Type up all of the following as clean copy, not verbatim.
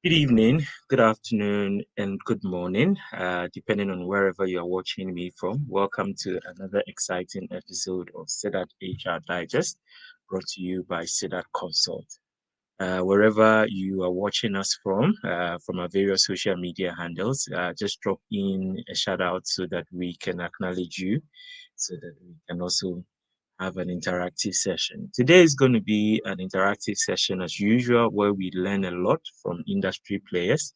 Good evening, good afternoon, and good morning, depending on wherever you are watching me from. Welcome to another exciting episode of Sedat HR Digest, brought to you by Sedat Consult. Wherever you are watching us from our various social media handles, just drop in a shout out so that we can acknowledge you, so that we can also have an interactive session. Today is going to be an interactive session as usual, where we learn a lot from industry players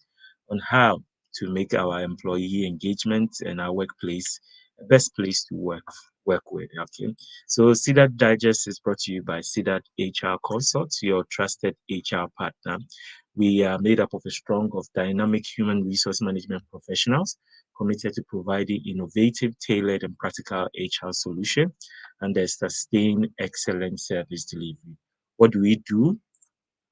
on how to make our employee engagement and our workplace the best place to work with. Okay. So CDAT Digest is brought to you by CDAT HR Consults, your trusted HR partner. We are made up of a strong of dynamic human resource management professionals committed to providing innovative, tailored, and practical HR solutions and a sustained excellent service delivery. What do we do?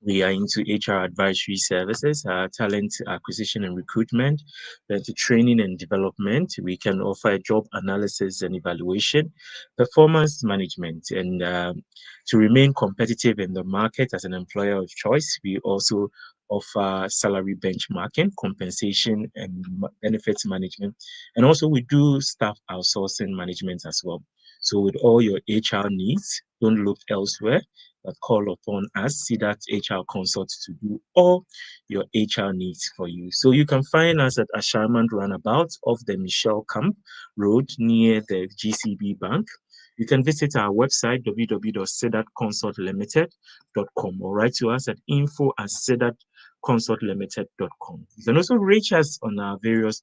We are into HR advisory services, talent acquisition and recruitment, then to training and development. We can offer job analysis and evaluation, performance management, and to remain competitive in the market as an employer of choice. We also offer salary benchmarking, compensation, and benefits management. And also, we do staff outsourcing management as well. So, with all your HR needs, don't look elsewhere but call upon us, see that HR consult to do all your HR needs for you. So you can find us at Asharman Roundabout off the Michelle Camp Road near the GCB Bank. You can visit our website www.sedatconsultlimited.com or write to us at info@sedatconsultlimited.com. You can also reach us on our various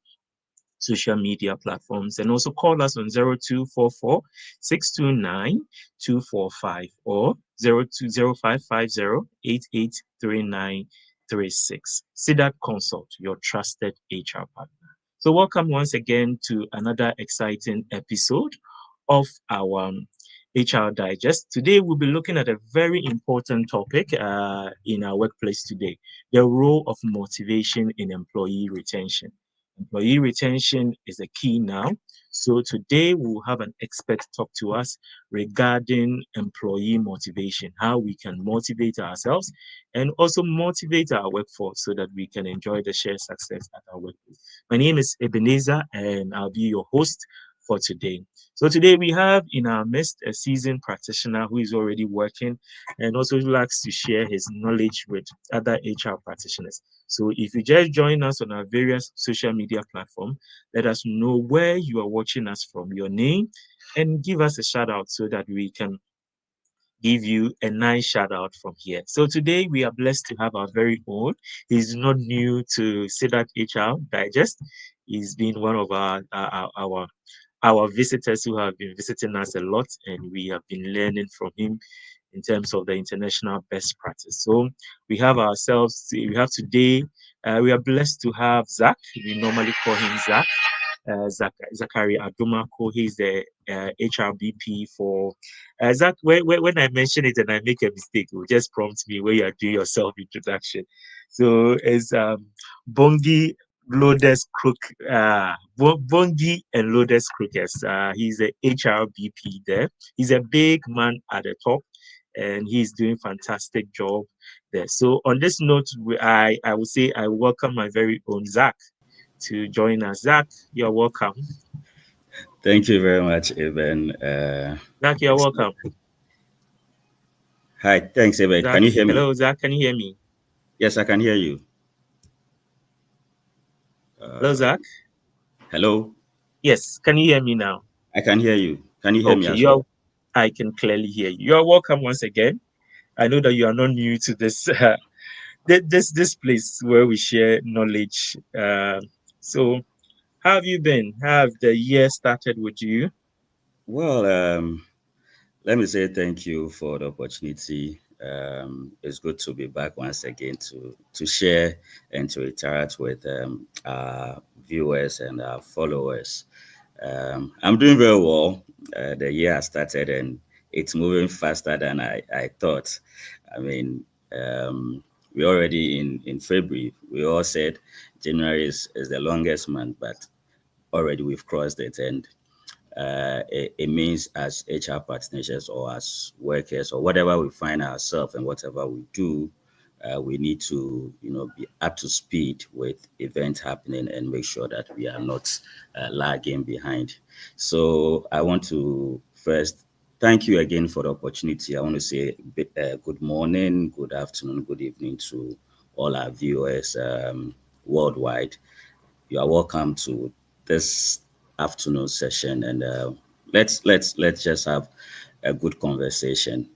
social media platforms and also call us on 0244 629 245 or 020550 883936. SIDAT Consult, your trusted HR partner. So, welcome once again to another exciting episode of our HR Digest. Today, we'll be looking at a very important topic in our workplace today, the role of motivation in employee retention. Employee retention is a key now. So today we'll have an expert talk to us regarding employee motivation, how we can motivate ourselves and also motivate our workforce so that we can enjoy the shared success at our workplace. My name is Ebenezer and I'll be your host for today. So today we have in our midst a seasoned practitioner who is already working and also likes to share his knowledge with other HR practitioners. So if you just join us on our various social media platforms, let us know where you are watching us from, your name, and give us a shout out so that we can give you a nice shout out from here. So today we are blessed to have our very own. He's not new to Sedat HR Digest. He's been one of our visitors who have been visiting us a lot, and we have been learning from him in terms of the international best practice. So we have today, we are blessed to have Zach. We normally call him Zach. Zachary Adumako. He's the HRBP for Zach. When I mention it and I make a mistake, you just prompt me where you are doing your self introduction. So it's Bongi Lodes Crook, Bongi and Lodes Crookers. He's the HRBP there. He's a big man at the top and he's doing fantastic job there. So on this note, I would say I welcome my very own Zach to join us. Zach, you're welcome. Thank you very much, Eben. Zach, you're welcome. Hi, thanks, Eben. Zach, Can you hear me? hello, Zach, can you hear me? Yes, I can hear you. Hello, Uh, Zach. Hello, Yes, can you hear me now? I can hear you. Can you hear me Okay, as well? I can clearly hear you. You're welcome once again. I know that you are not new to this this place where we share knowledge. So how have you been? How have the year started with you? Well, let me say thank you for the opportunity. It's good to be back once again to share and to interact with our viewers and our followers. I'm doing very well. The year has started and it's moving faster than I thought. I mean, we're already in February. We all said January is the longest month, but already we've crossed it. And it means as HR practitioners or as workers or whatever we find ourselves and whatever we do, we need to, be up to speed with events happening and make sure that we are not lagging behind. So I want to first thank you again for the opportunity. I want to say good morning, good afternoon, good evening to all our viewers worldwide. You are welcome to this afternoon session, and let's just have a good conversation.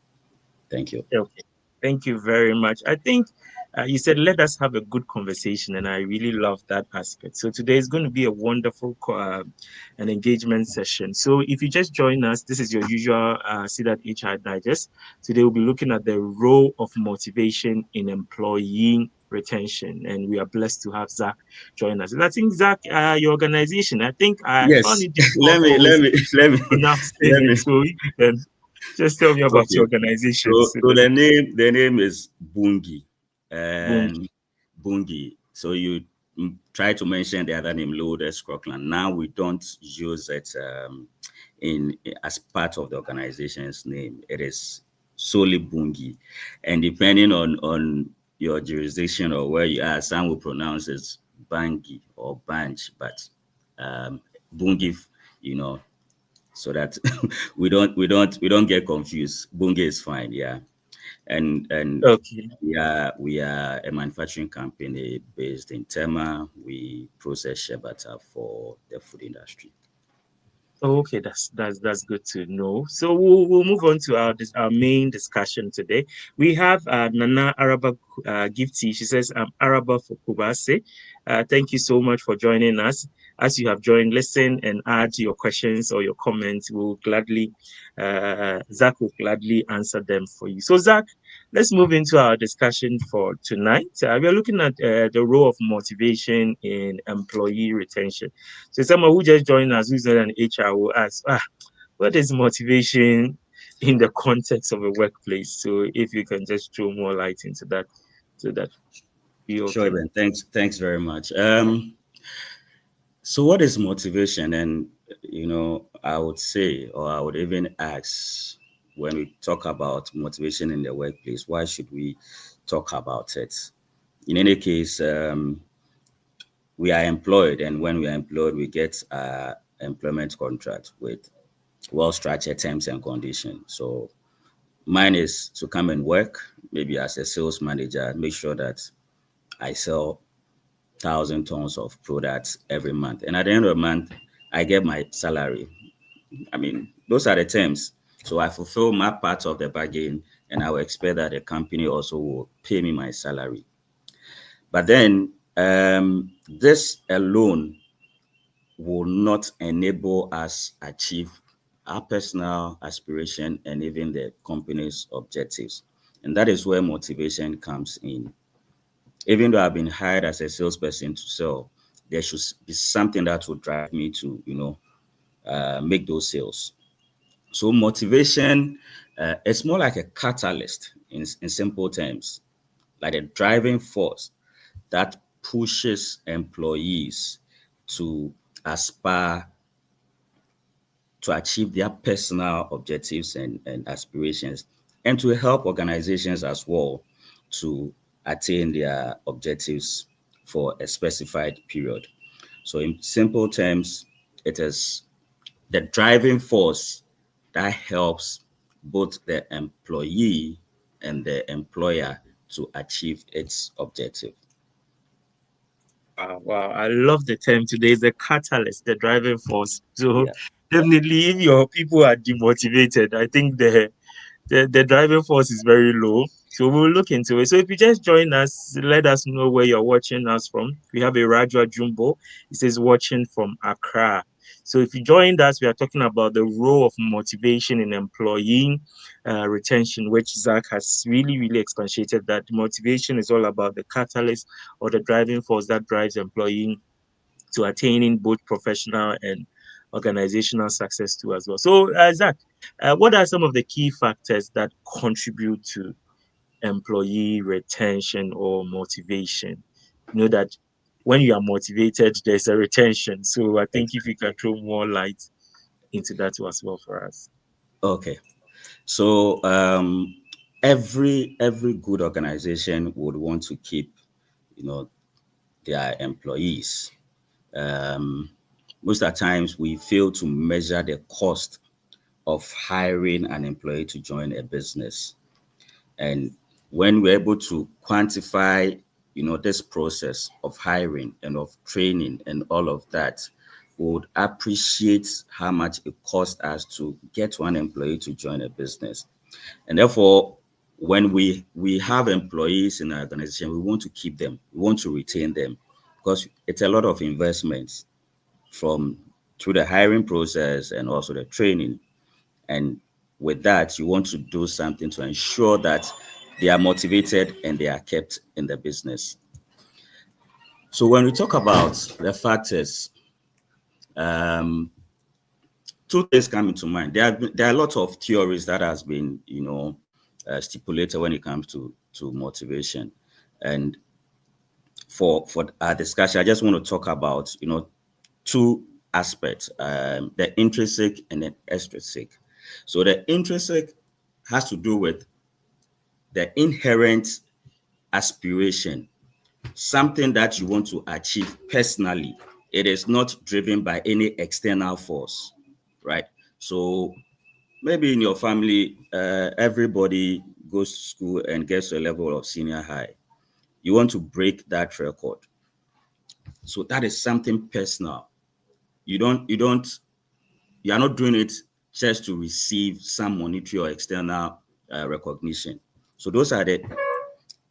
Thank you. Okay. Thank you very much. I think you said let us have a good conversation, and I really love that aspect. So today is going to be a wonderful an engagement session. So if you just join us, this is your usual See That HR Digest. Today we'll be looking at the role of motivation in employee retention, and we are blessed to have Zach join us. And I think Zach, your organization, I think I found Yes, it difficult to always pronounce the let name. me. So if you can just tell me about your Okay. organization. So the name is Bungi, Bungi. and Bungi. So you try to mention the other name, Lourdes Scotland. Now we don't use it in as part of the organization's name. It is solely Bungi, and depending on your jurisdiction or where you are, some will pronounce it Bangi or Banj, but um, Bungi, you know, so that we don't get confused. Bunge is fine, yeah. And Okay. we are a manufacturing company based in Tema. We process shea butter for the food industry. Oh, okay, that's good to know. So we'll move on to our main discussion today. We have Nana Araba Gifty. She says, "I'm Araba for Kubase. Thank you so much for joining us. As you have joined, listen and add your questions or your comments. We'll gladly Zach will gladly answer them for you. So Zach, let's move into our discussion for tonight. We are looking at the role of motivation in employee retention. So someone who just joined us who's not an HR will ask, what is motivation in the context of a workplace? So if you can just throw more light into that, so that be Sure, okay. Ben. Thanks very much. So what is motivation? And I would say, or I would even ask, when we talk about motivation in the workplace, why should we talk about it? In any case, we are employed, and when we are employed, we get a employment contract with well-structured terms and conditions. So mine is to come and work, maybe as a sales manager, make sure that I sell 1,000 tons of products every month, and at the end of the month, I get my salary. I mean, those are the terms. So I fulfill my part of the bargain, and I will expect that the company also will pay me my salary. But then this alone will not enable us achieve our personal aspiration and even the company's objectives. And that is where motivation comes in. Even though I've been hired as a salesperson to sell, there should be something that will drive me to, make those sales. So motivation is more like a catalyst in simple terms, like a driving force that pushes employees to aspire to achieve their personal objectives and aspirations, and to help organizations as well to attain their objectives for a specified period. So, in simple terms, it is the driving force that helps both the employee and the employer to achieve its objective. Wow, wow. I love the term today. Is the catalyst, the driving force. So Yeah. definitely if your people are demotivated, I think the driving force is very low. So we'll look into it. So if you just join us, let us know where you're watching us from. We have a Rajwa Jumbo. It says watching from Accra. So if you joined us, we are talking about the role of motivation in employee retention, which Zach has really, really expatiated that motivation is all about the catalyst or the driving force that drives employee to attaining both professional and organizational success too as well. So, Zach, what are some of the key factors that contribute to employee retention or motivation? You know that when you are motivated, there's a retention. So, I think if you can throw more light into that as well for us. Okay. So every good organization would want to keep, you know, their employees. Um, Most of the times we fail to measure the cost of hiring an employee to join a business. And when we're able to quantify, this process of hiring and of training and all of that, we would appreciate how much it costs us to get one employee to join a business. And therefore, when we have employees in our organization, we want to keep them, we want to retain them, because it's a lot of investments from through the hiring process and also the training. And with that, you want to do something to ensure that they are motivated and they are kept in the business. So when we talk about the factors, um, two things come into mind. There are a lot of theories that has been, stipulated when it comes to motivation. And for our discussion, I just want to talk about, two aspects, the intrinsic and the extrinsic. So the intrinsic has to do with the inherent aspiration, something that you want to achieve personally. It is not driven by any external force, right? So maybe in your family, everybody goes to school and gets to a level of senior high. You want to break that record. So that is something personal. You are not doing it just to receive some monetary or external recognition. So those are the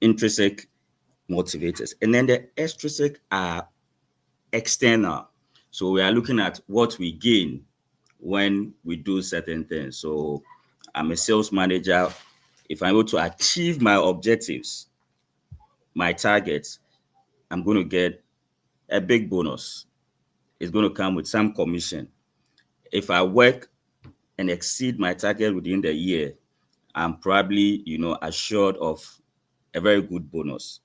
intrinsic motivators. And then the extrinsic are external. So we are looking at what we gain when we do certain things. So I'm a sales manager. If I'm able to achieve my objectives, my targets, I'm going to get a big bonus. It's going to come with some commission. If I work and exceed my target within the year, I'm probably, assured of a very good bonus.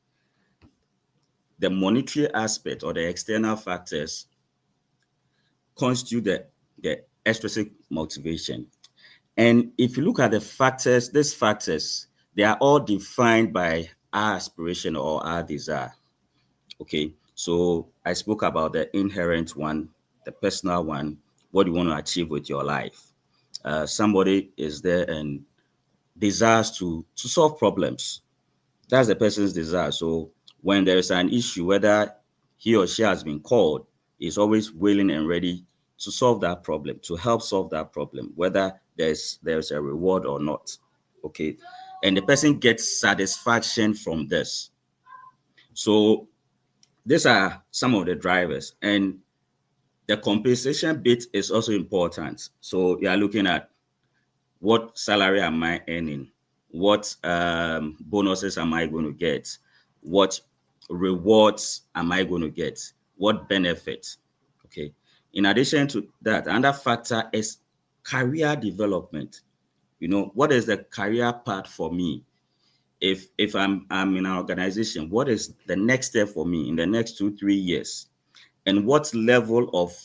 The monetary aspect or the external factors constitute the extrinsic motivation. And if you look at the factors, these factors, they are all defined by our aspiration or our desire. Okay, so I spoke about the inherent one, the personal one, what you want to achieve with your life. Somebody is there and desires to solve problems. That's the person's desire. So when there is an issue, whether he or she has been called, is always willing and ready to solve that problem, to help solve that problem, whether there's a reward or not. Okay. And the person gets satisfaction from this. So these are some of the drivers. And the compensation bit is also important. So you are looking at what salary am I earning? What bonuses am I going to get? What rewards am I going to get? What benefits? Okay. In addition to that, another factor is career development. What is the career path for me? If I'm in an organization, what is the next step for me in the next 2-3 years? And what level of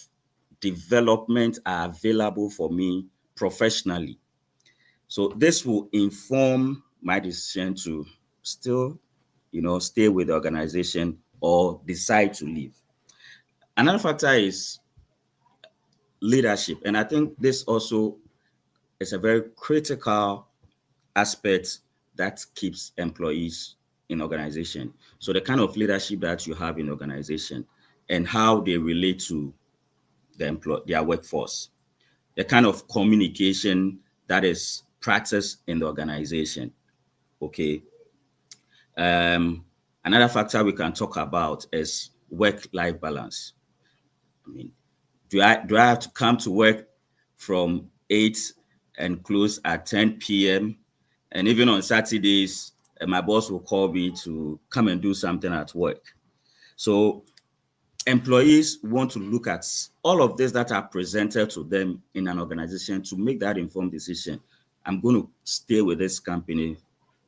development are available for me professionally? So this will inform my decision to still, stay with the organization or decide to leave. Another factor is leadership. And I think this also is a very critical aspect that keeps employees in organization. So the kind of leadership that you have in organization and how they relate to their workforce, the kind of communication that is practiced in the organization. Okay. Um, Another factor we can talk about is work-life balance. I mean, do I have to come to work from 8 and close at 10 p.m. and even on Saturdays, my boss will call me to come and do something at work. So employees want to look at all of this that are presented to them in an organization to make that informed decision. I'm going to stay with this company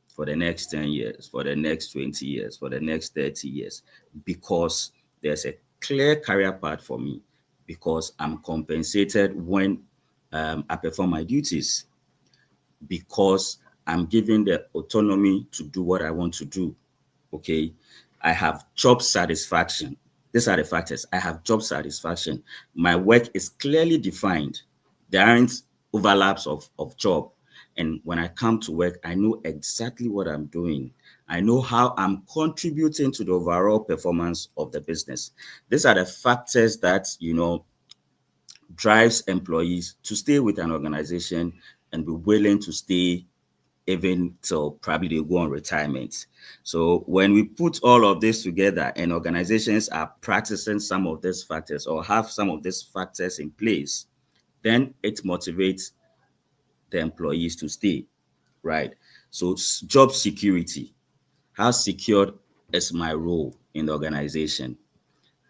for the next 10 years, for the next 20 years, for the next 30 years, because there's a clear career path for me, because I'm compensated when I perform my duties, because I'm given the autonomy to do what I want to do. Okay. I have job satisfaction. These are the factors. I have job satisfaction. My work is clearly defined. There aren't overlaps of job. And when I come to work, I know exactly what I'm doing. I know how I'm contributing to the overall performance of the business. These are the factors that, drives employees to stay with an organization and be willing to stay even till probably they go on retirement. So when we put all of this together and organizations are practicing some of these factors or have some of these factors in place, then it motivates the employees to stay, right? So job security, how secured is my role in the organization?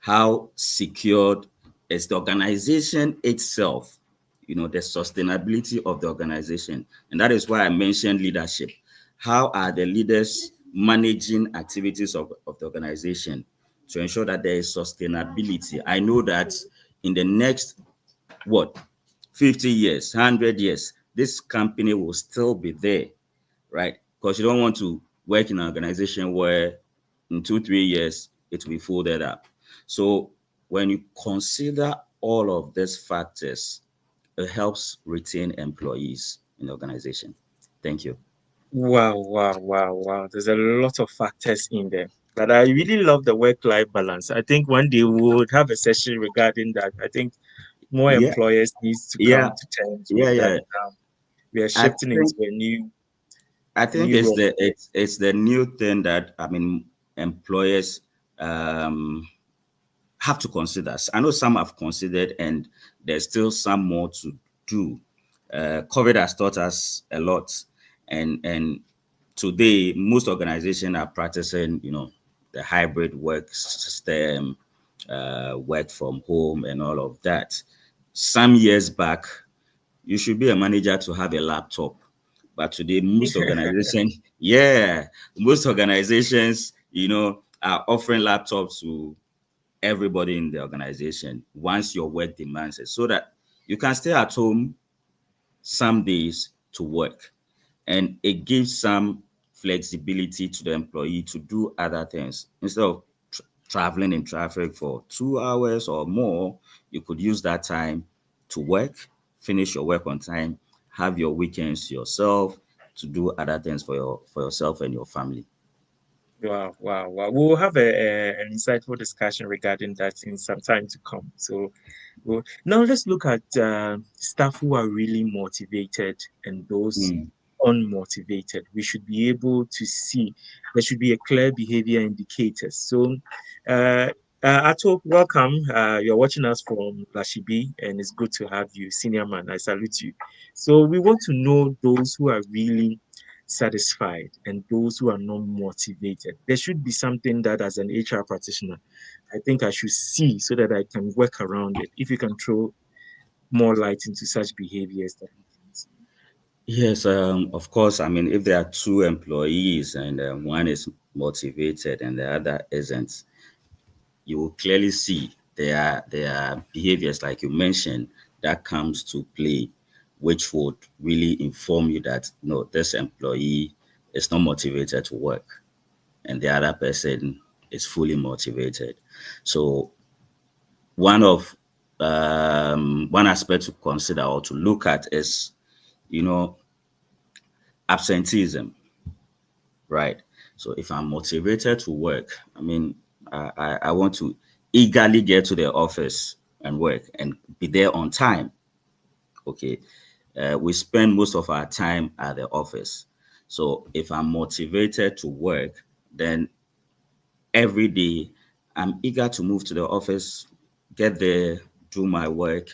How secured is the organization itself, the sustainability of the organization. And that is why I mentioned leadership. How are the leaders managing activities of the organization to ensure that there is sustainability? I know that in the next, what, 50 years, 100 years, this company will still be there, right? Because you don't want to work in an organization where in 2, 3 years it will be folded up. So when you consider all of these factors, it helps retain employees in the organization. Thank you. Wow, wow, wow, wow. There's a lot of factors in there. But I really love the work-life balance. I think one day we would have a session regarding that. I think more Yeah, employers needs to yeah, come to terms with yeah, that. yeah. We are I shifting think into a new I think new it's realm the here. it's the new thing that employers um have to consider. I know some have considered, and there's still some more to do. COVID has taught us a lot, and today most organizations are practicing, the hybrid work system, work from home, and all of that. Some years back, you should be a manager to have a laptop, but today most organizations, yeah, most organizations, are offering laptops to everybody in the organization once your work demands it, so that you can stay at home some days to work. And it gives some flexibility to the employee to do other things. Instead of traveling in traffic for 2 hours or more, you could use that time to work, finish your work on time, have your weekends to yourself, to do other things for yourself and your family. Wow, wow, wow. We'll have an insightful discussion regarding that in some time to come. So, now let's look at staff who are really motivated and those Mm. unmotivated. We should be able to see there should be a clear behavior indicators. So, uh, Ato, welcome. You're watching us from Lashibi, and it's good to have you, senior man. I salute you. So, we want to know those who are really satisfied and those who are not motivated. There should be something that, as an HR practitioner, I think I should see so that I can work around it. If you can throw more light into such behaviors that we can see. Yes, of course. I mean, if there are two employees and one is motivated and the other isn't, you will clearly see there are behaviors like you mentioned that comes to play, which would really inform you that no, this employee is not motivated to work, and the other person is fully motivated. So one aspect to consider or to look at is, you know absenteeism, right? So if I'm motivated to work, I mean, I want to eagerly get to the office and work and be there on time. Okay. We spend most of our time at the office. So if I'm motivated to work, then every day I'm eager to move to the office, get there, do my work,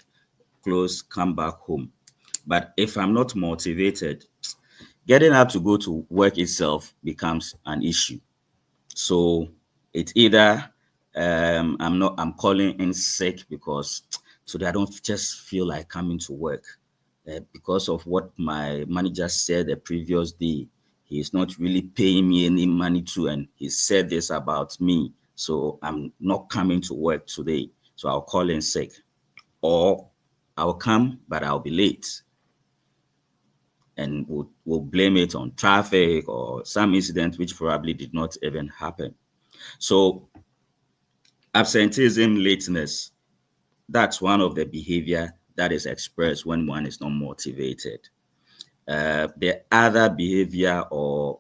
close, come back home. But if I'm not motivated, getting up to go to work itself becomes an issue. So it's either I'm calling in sick because today I don't just feel like coming to work because of what my manager said the previous day. He's not really paying me any money to, and he said this about me. So I'm not coming to work today. So I'll call in sick, or I'll come, but I'll be late. and will blame it on traffic or some incident which probably did not even happen. So absenteeism, lateness, that's one of the behavior that is expressed when one is not motivated. The other behavior or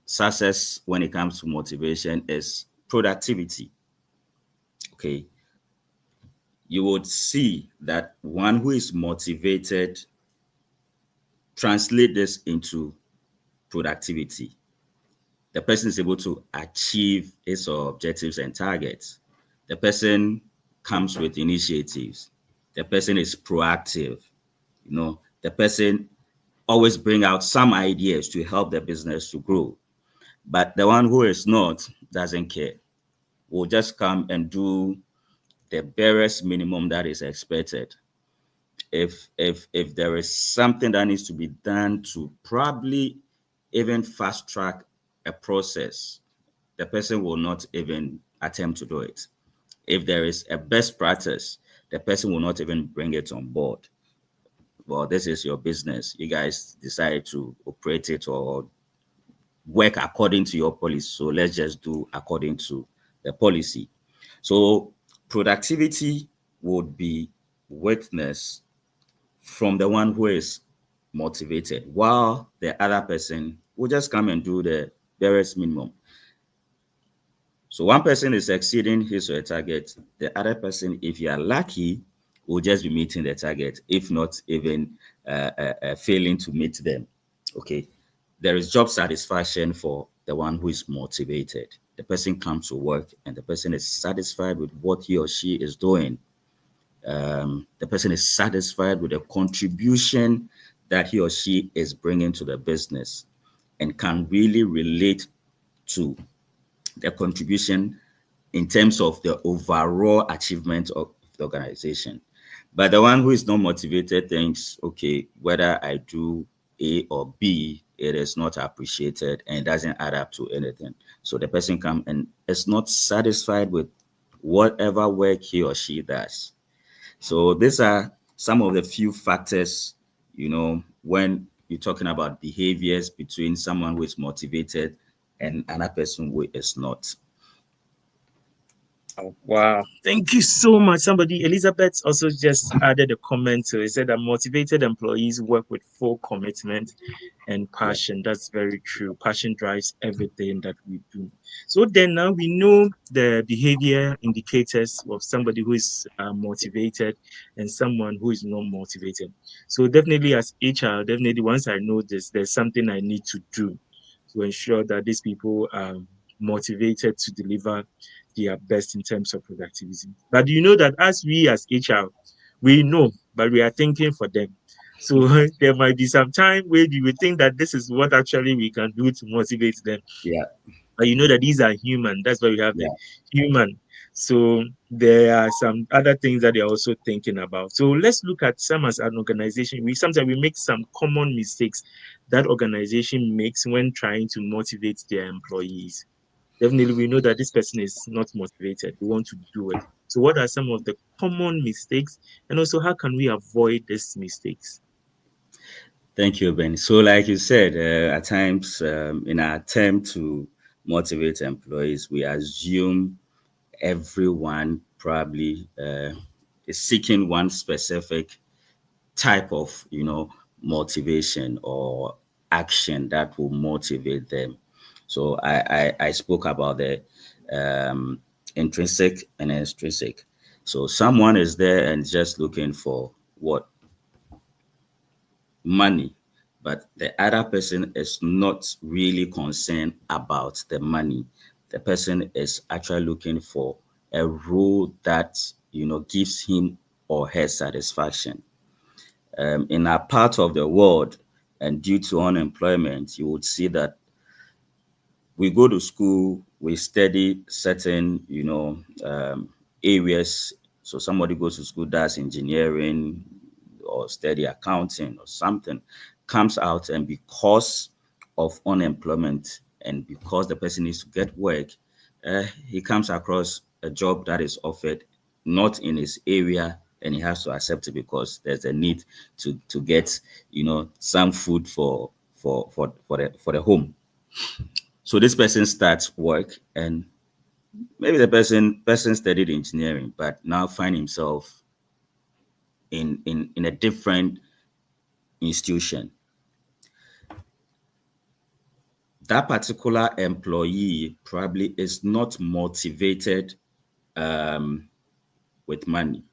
success when it comes to motivation is productivity. Okay, you would see that one who is motivated translate this into productivity. The person is able to achieve his or objectives and targets. The person comes with initiatives. The person is proactive. The person always bring out some ideas to help the business to grow. But the one who is not doesn't care. Will just come and do the barest minimum that is expected. If there is something that needs to be done to probably even fast track a process, the person will not even attempt to do it. If there is a best practice, the person will not even bring it on board. Well, this is your business. You guys decide to operate it or work according to your policy. So let's just do according to the policy. So productivity would be witness from the one who is motivated, while the other person will just come and do the barest minimum. So one person is exceeding his or her target. The other person, if you are lucky, will just be meeting the target, if not even failing to meet them. Okay. There is job satisfaction for the one who is motivated. The person comes to work and the person is satisfied with what he or she is doing. The person is satisfied with the contribution that he or she is bringing to the business and can really relate to the contribution in terms of the overall achievement of the organization. But the one who is not motivated thinks, okay, whether I do A or B, it is not appreciated and it doesn't add up to anything. So the person comes and is not satisfied with whatever work he or she does. So these are some of the few factors, when you're talking about behaviors between someone who is motivated and another person who is not. Oh, wow. Thank you so much. Somebody, Elizabeth, also just added a comment to it. Said that motivated employees work with full commitment and Yeah. passion. That's very true. Passion drives everything that we do. So then now we know the behavior indicators of somebody who is motivated and someone who is not motivated. So definitely as HR, definitely once I know this, there's something I need to do to ensure that these people are motivated to deliver their best in terms of productivity. But you know that as we as HR, we know, but we are thinking for them. So there might be some time where you will think that this is what actually we can do to motivate them. Yeah. But you know that these are human. That's why we have the Yeah. human. So there are some other things that they're also thinking about. So let's look at some as an organization. We sometimes we make some common mistakes that organization makes when trying to motivate their employees. Definitely we know that this person is not motivated. They want to do it. So what are some of the common mistakes and also how can we avoid these mistakes? Thank you, Ben. So, like you said, at times in our attempt to motivate employees, we assume everyone probably is seeking one specific type of, motivation or action that will motivate them. So, I spoke about the um, intrinsic and extrinsic. So, someone is there and just looking for what money, but the other person is not really concerned about the money. The person is actually looking for a role that gives him or her satisfaction. In a part of the world, and due to unemployment, you would see that we go to school, we study certain, areas. So somebody goes to school, does engineering or study accounting or something, comes out, and because of unemployment and because the person needs to get work, he comes across a job that is offered not in his area and he has to accept it because there's a need to get some food for the home. So this person starts work, and maybe the person studied engineering but now find himself in a different institution. That particular employee probably is not motivated with money.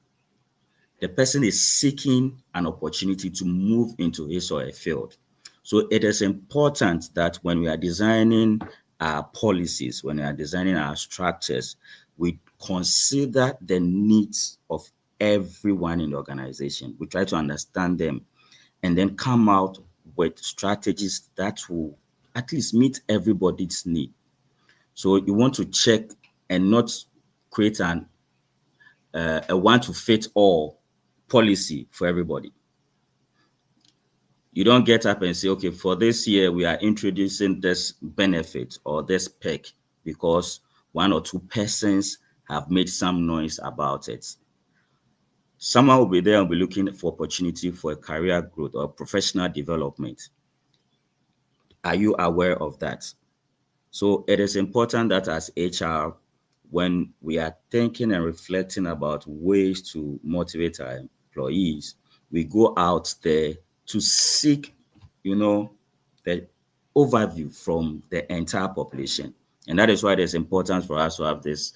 The person is seeking an opportunity to move into his or her field. So it is important that when we are designing our policies, when we are designing our structures, we consider the needs of everyone in the organization. We try to understand them and then come out with strategies that will at least meet everybody's need. So you want to check and not create a one to fit all policy for everybody. You don't get up and say, okay, for this year, we are introducing this benefit or this perk because one or two persons have made some noise about it. Someone will be there and be looking for opportunity for a career growth or professional development. Are you aware of that? So it is important that as HR, when we are thinking and reflecting about ways to motivate our employees, we go out there to seek, the overview from the entire population. And that is why it is important for us to have this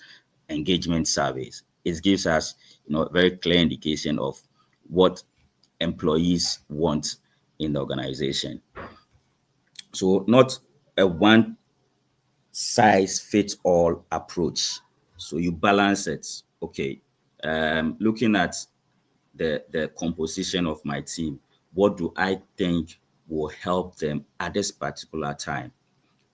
engagement surveys. It gives us, a very clear indication of what employees want in the organization. So not a one size fits all approach. So you balance it. Okay, looking at the composition of my team, what do I think will help them at this particular time?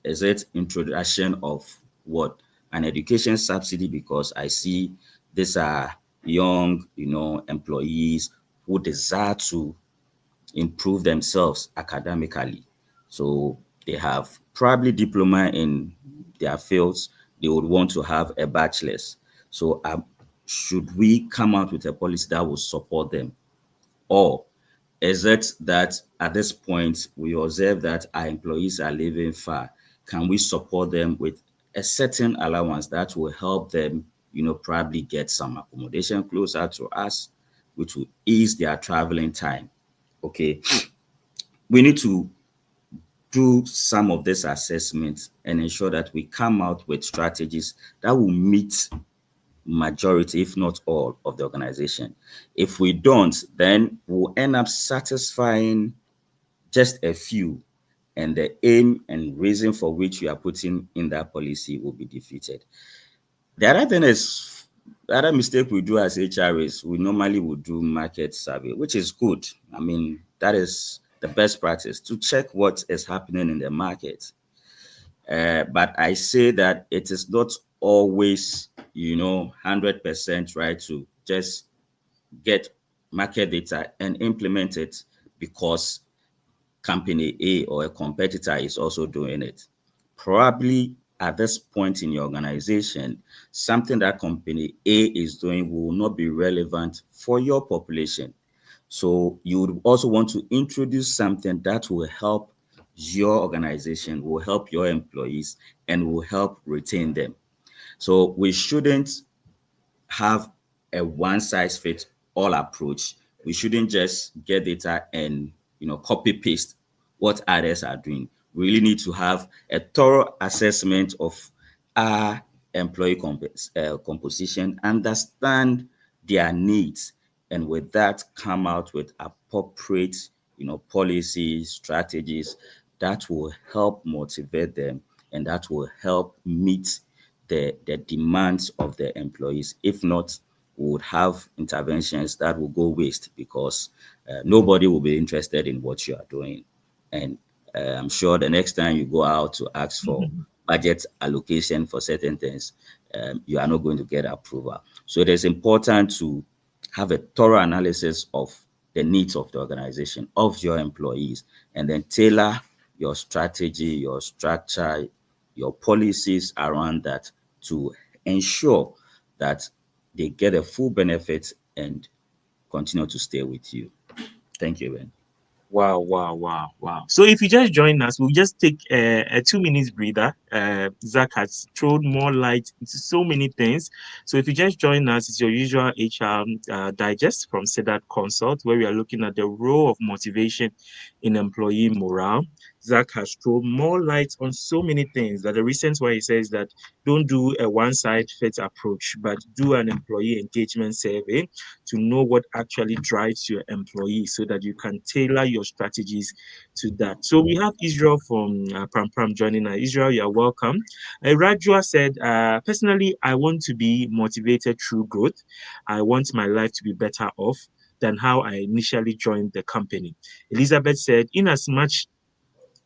Is it introduction of what, an education subsidy, because I see these are young, employees who desire to improve themselves academically. So they have probably diploma in their fields. They would want to have a bachelor's. So should we come out with a policy that will support them? Or is it that at this point we observe that our employees are living far? Can we support them with a certain allowance that will help them, probably get some accommodation closer to us, which will ease their traveling time? Okay, we need to do some of this assessment and ensure that we come out with strategies that will meet majority, if not all, of the organization. If we don't, then we'll end up satisfying just a few, and the aim and reason for which we are putting in that policy will be defeated. The other thing is, the other mistake we do as HR is we normally would do market survey, which is good. I mean, that is the best practice to check what is happening in the market. But I say that it is not always, 100% right to just get market data and implement it because company A or a competitor is also doing it. Probably at this point in your organization, something that company A is doing will not be relevant for your population. So you would also want to introduce something that will help your organization, will help your employees, and will help retain them. So we shouldn't have a one size fits all approach. We shouldn't just get data and copy paste what others are doing. We really need to have a thorough assessment of our employee composition, understand their needs, and with that come out with appropriate policies, strategies that will help motivate them and that will help meet the demands of the employees. If not, we would have interventions that will go waste because nobody will be interested in what you are doing. And I'm sure the next time you go out to ask for budget allocation for certain things, you are not going to get approval. So it is important to have a thorough analysis of the needs of the organization, of your employees, and then tailor your strategy, your structure, your policies around that to ensure that they get a full benefit and continue to stay with you. Thank you, Ben. Wow, wow, wow, wow. So if you just join us, we'll just take a 2 minutes breather. Zach has thrown more light into so many things. So if you just join us, it's your usual HR digest from Sedat Consult, where we are looking at the role of motivation in employee morale. Zach has thrown more light on so many things. That the reasons why he says that don't do a one-size-fits approach, but do an employee engagement survey to know what actually drives your employees so that you can tailor your strategies to that. So we have Israel from Pram Pram joining us. Israel, you are welcome. Rajua said, personally, I want to be motivated through growth. I want my life to be better off than how I initially joined the company. Elizabeth said, in as much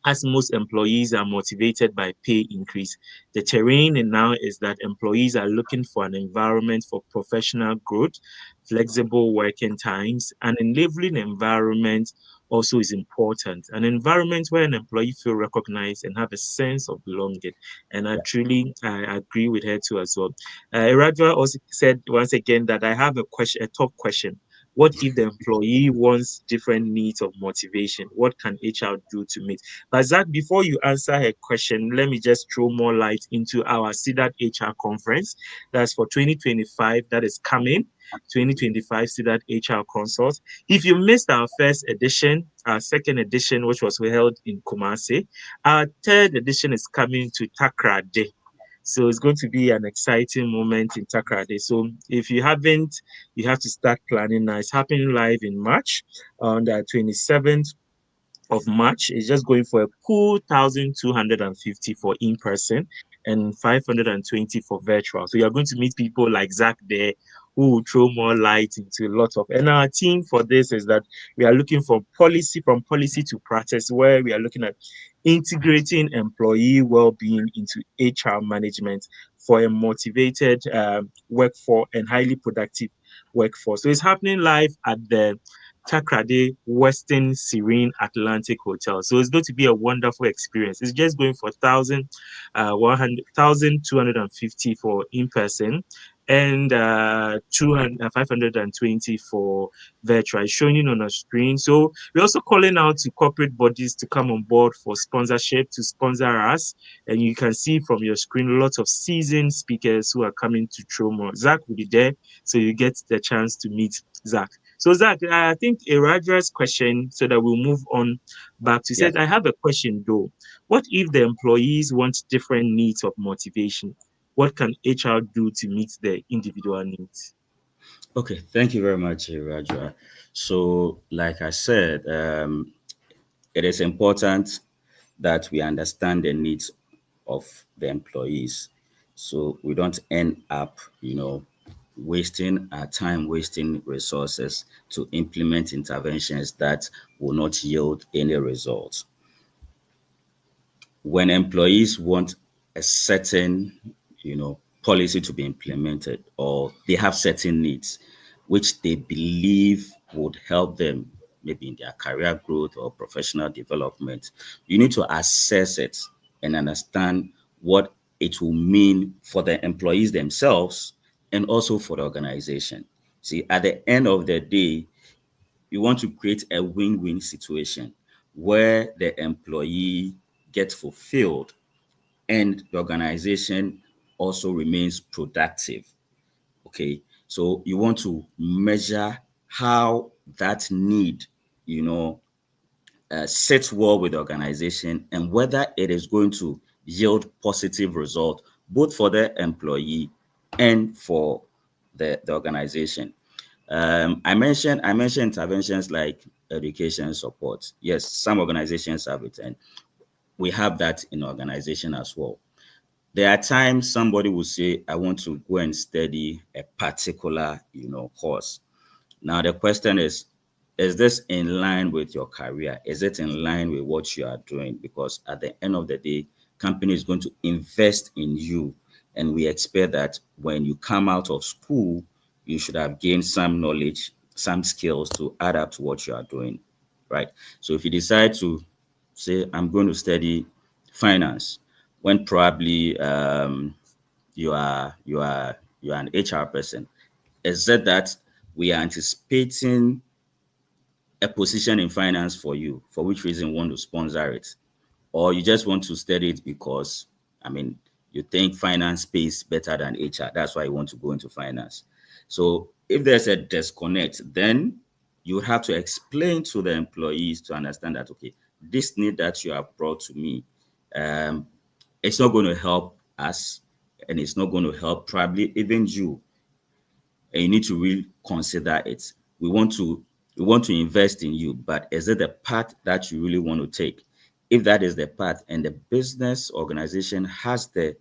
as most employees are motivated by pay increase, the terrain now is that employees are looking for an environment for professional growth, flexible working times, an enabling environment also is important. An environment where an employee feel recognized and have a sense of belonging. And I agree with her too as well. Radwa also said once again that I have a tough question. What if the employee wants different needs of motivation? What can HR do to meet? But Zach, before you answer her question, let me just throw more light into our CDAT HR conference. That's for 2025. That is coming. 2025 CDAT HR Consult. If you missed our first edition, our second edition, which was held in Kumasi, our third edition is coming to Takoradi. So it's going to be an exciting moment in Takoradi. So if you haven't, you have to start planning now. It's happening live in March on the 27th of March is just going for a cool 1,250 for in person and 520 for virtual. So you're going to meet people like Zach there who will throw more light into a lot of. And our team for this is that we are looking for policy from policy to practice, where we are looking at integrating employee well-being into HR management for a motivated workforce and highly productive workforce. So it's happening live at the Takoradi Western Serene Atlantic Hotel. So it's going to be a wonderful experience. It's just going for 1,250 for in person and 520 for virtual. It's showing you on a screen. So we're also calling out to corporate bodies to come on board for sponsorship to sponsor us. And you can see from your screen lots of seasoned speakers who are coming to throw more. Zach will be there, so you get the chance to meet Zach. So Zach, I think Radra's question, so that we'll move on back to Yeah. said, I have a question though. What if the employees want different needs of motivation? What can HR do to meet their individual needs? Okay. Thank you very much, Rajwa. So, like I said, it is important that we understand the needs of the employees, so we don't end up, wasting our time, wasting resources to implement interventions that will not yield any results. When employees want a certain, policy to be implemented, or they have certain needs which they believe would help them maybe in their career growth or professional development, you need to assess it and understand what it will mean for the employees themselves and also for the organization. See, at the end of the day, you want to create a win-win situation where the employee gets fulfilled and the organization also remains productive. Okay, so you want to measure how that need, you know, sits well with the organization and whether it is going to yield positive result both for the employee and for the organization. I mentioned interventions like education support. Yes, some organizations have it, and we have that in organization as well. There are times somebody will say, "I want to go and study a particular, course." Now the question is this in line with your career? Is it in line with what you are doing? Because at the end of the day, company is going to invest in you, and we expect that when you come out of school, you should have gained some knowledge, some skills to add up to what you are doing, right? So if you decide to say, "I'm going to study finance," when probably you are an HR person, is it that we are anticipating a position in finance for you, for which reason we want to sponsor it, or you just want to study it because, I mean, you think finance pays better than HR. That's why you want to go into finance. So if there's a disconnect, then you have to explain to the employees to understand that, okay, this need that you have brought to me, um, it's not going to help us, and it's not going to help probably even you, and you need to really consider it. We want to we want to invest in you, but is it the path that you really want to take? If that is the path, and the business organization has the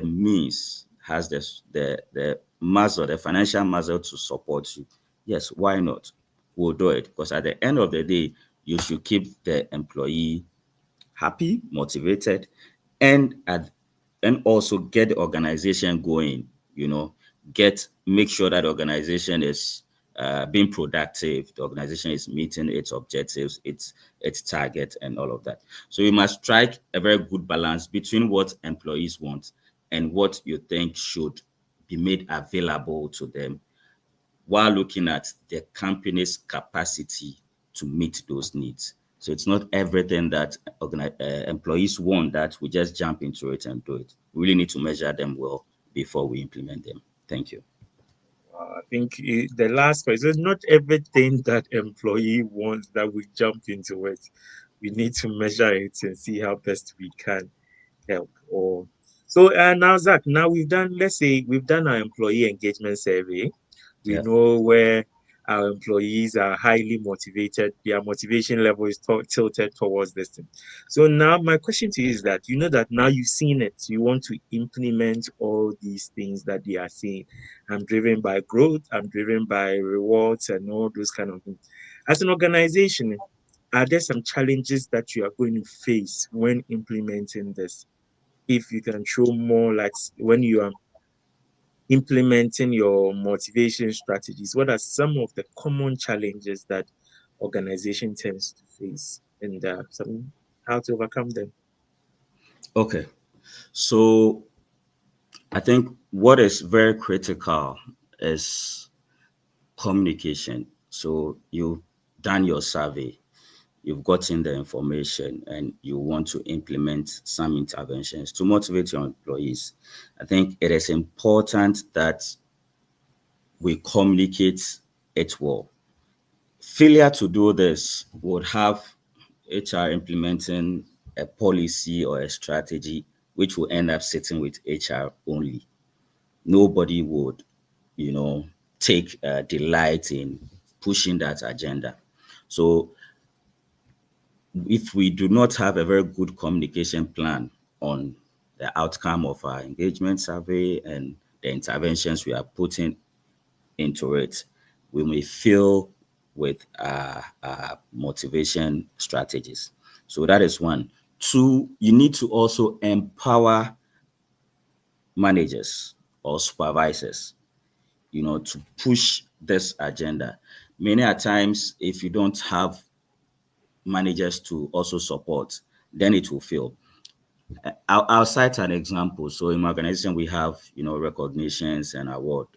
means, has the muscle, the financial muscle to support you, yes, why not? We'll do it, because at the end of the day, you should keep the employee happy, motivated, and also get the organization going. You know, make sure that the organization is being productive. The organization is meeting its objectives, its target, and all of that. So you must strike a very good balance between what employees want and what you think should be made available to them, while looking at the company's capacity to meet those needs. So it's not everything that employees want that we just jump into it and do it. We really need to measure them well before we implement them. Thank you. I think the last part is not everything that employee wants that we jump into it. We need to measure it and see how best we can help. Or so now, Zach. Now we've done. Let's say we've done our employee engagement survey. We Yeah. know where our employees are highly motivated. Their motivation level is tilted towards this thing. So now my question to you is that you know that now you've seen it, you want to implement all these things that they are saying. I'm driven by growth, I'm driven by rewards and all those kind of things. As an organization, are there some challenges that you are going to face when implementing this? If you can show more, like when you are implementing your motivation strategies, what are some of the common challenges that organization tends to face, and some how to overcome them? Okay. So I think what is very critical is communication. So you've done your survey, you've gotten the information, and you want to implement some interventions to motivate your employees. I think it is important that we communicate it well. Failure to do this would have HR implementing a policy or a strategy which will end up sitting with HR only. Nobody would, you know, take delight in pushing that agenda. So if we do not have a very good communication plan on the outcome of our engagement survey and the interventions we are putting into it, we may fail with motivation strategies. So that is one. Two, you need to also empower managers or supervisors, you know, to push this agenda. Many a times, if you don't have managers to also support, then it will fail. I'll cite an example. So in my organization, we have, you know, recognitions and award.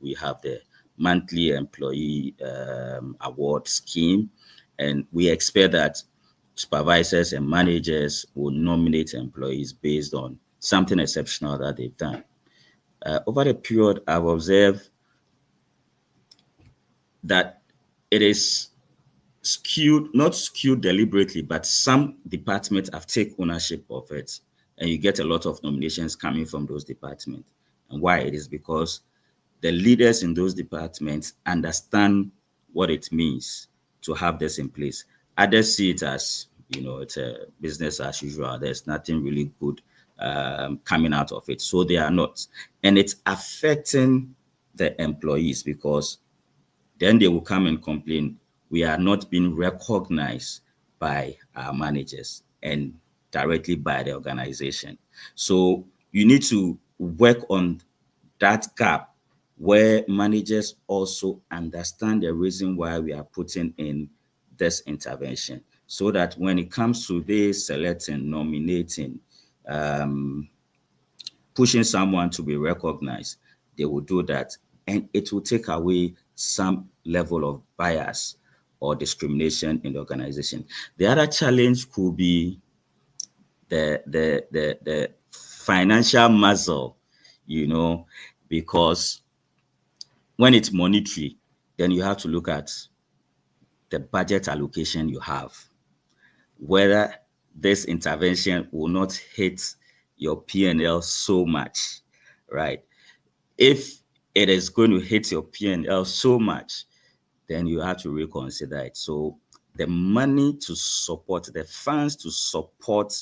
We have the monthly employee award scheme, and we expect that supervisors and managers will nominate employees based on something exceptional that they've done. Over the period, I've observed that it is skewed, not skewed deliberately, but some departments have taken ownership of it, and you get a lot of nominations coming from those departments. And why? It is because the leaders in those departments understand what it means to have this in place. Others see it as, you know, it's a business as usual. There's nothing really good coming out of it. So they are not. And it's affecting the employees, because then they will come and complain, we are not being recognized by our managers and directly by the organization. So you need to work on that gap where managers also understand the reason why we are putting in this intervention, so that when it comes to this selecting, nominating, um, pushing someone to be recognized, they will do that and it will take away some level of bias or discrimination in the organization. The other challenge could be the financial muscle, you know, because when it's monetary, then you have to look at the budget allocation you have, whether this intervention will not hit your P&L so much, right? If it is going to hit your P&L so much, then you have to reconsider it. So the money to support, the funds to support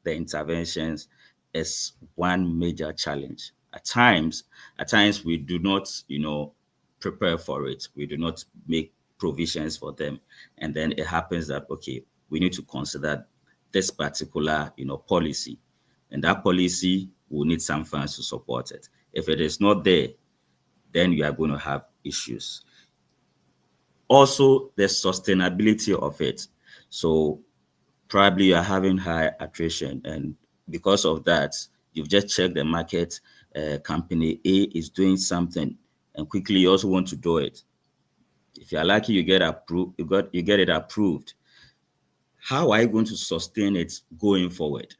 the interventions is one major challenge. At times we do not, prepare for it. We do not make provisions for them. And then it happens that, okay, we need to consider this particular, policy. And that policy will need some funds to support it. If it is not there, then you are going to have issues. Also, the sustainability of it. So probably you are having high attrition, and because of that, you've just checked the market. Company A is doing something, and quickly you also want to do it. If you are lucky, you get approved. You get it approved. How are you going to sustain it going forward?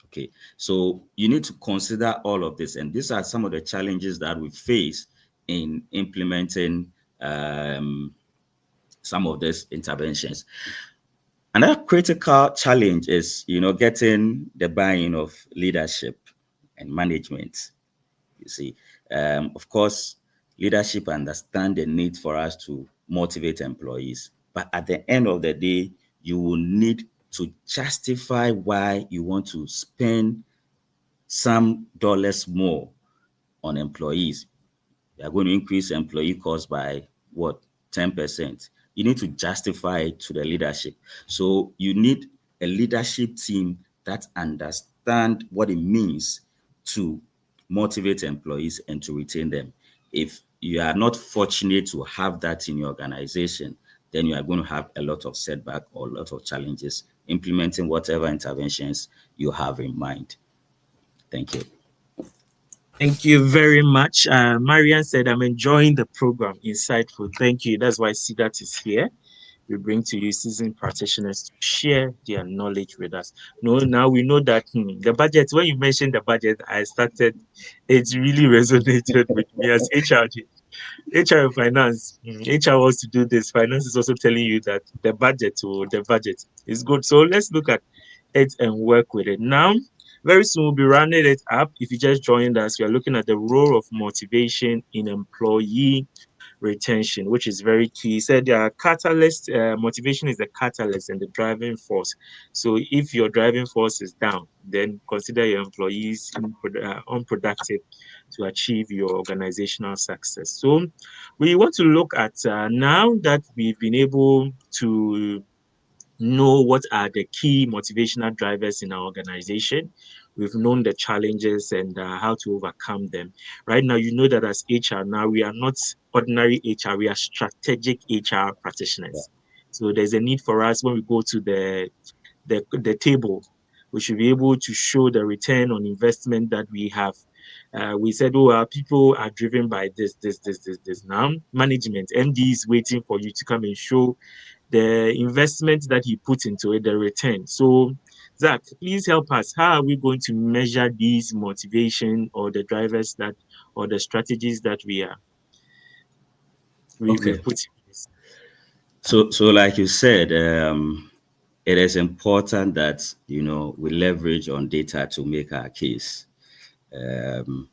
Okay, so you need to consider all of this, and these are some of the challenges that we face in implementing some of these interventions. Another critical challenge is, getting the buy-in of leadership and management. You see, of course, leadership understand the need for us to motivate employees, but at the end of the day, you will need to justify why you want to spend some dollars more on employees. They are going to increase employee costs by what, 10%. You need to justify it to the leadership. So you need a leadership team that understand what it means to motivate employees and to retain them. If you are not fortunate to have that in your organization, then you are going to have a lot of setback or a lot of challenges implementing whatever interventions you have in mind. Thank you. Thank you very much. Marian said, I'm enjoying the program. Insightful. Thank you. That's why CDAT is here. We bring to you seasoned practitioners to share their knowledge with us. No, now we know that the budget, when you mentioned the budget, it really resonated with me as HR. HR and finance. HR wants to do this. Finance is also telling you that the budget is good. So let's look at it and work with it. Now, very soon we'll be rounding it up. If you just joined us, we are looking at the role of motivation in employee retention, which is very key. He said motivation is the catalyst and the driving force. So if your driving force is down, then consider your employees unproductive to achieve your organizational success. So we want to look at now that we've been able to know what are the key motivational drivers in our organization. We've known the challenges and how to overcome them. Right now, you know that as HR, now we are not ordinary HR, we are strategic HR practitioners. So there's a need for us when we go to the table, we should be able to show the return on investment that we have. We said, oh, our people are driven by this. Now, management, MD is waiting for you to come and show the investment that you put into it, the return. So, Zach, please help us. How are we going to measure these motivation or the drivers or the strategies that we've Okay. put in place? So like you said, it is important that we leverage on data to make our case. In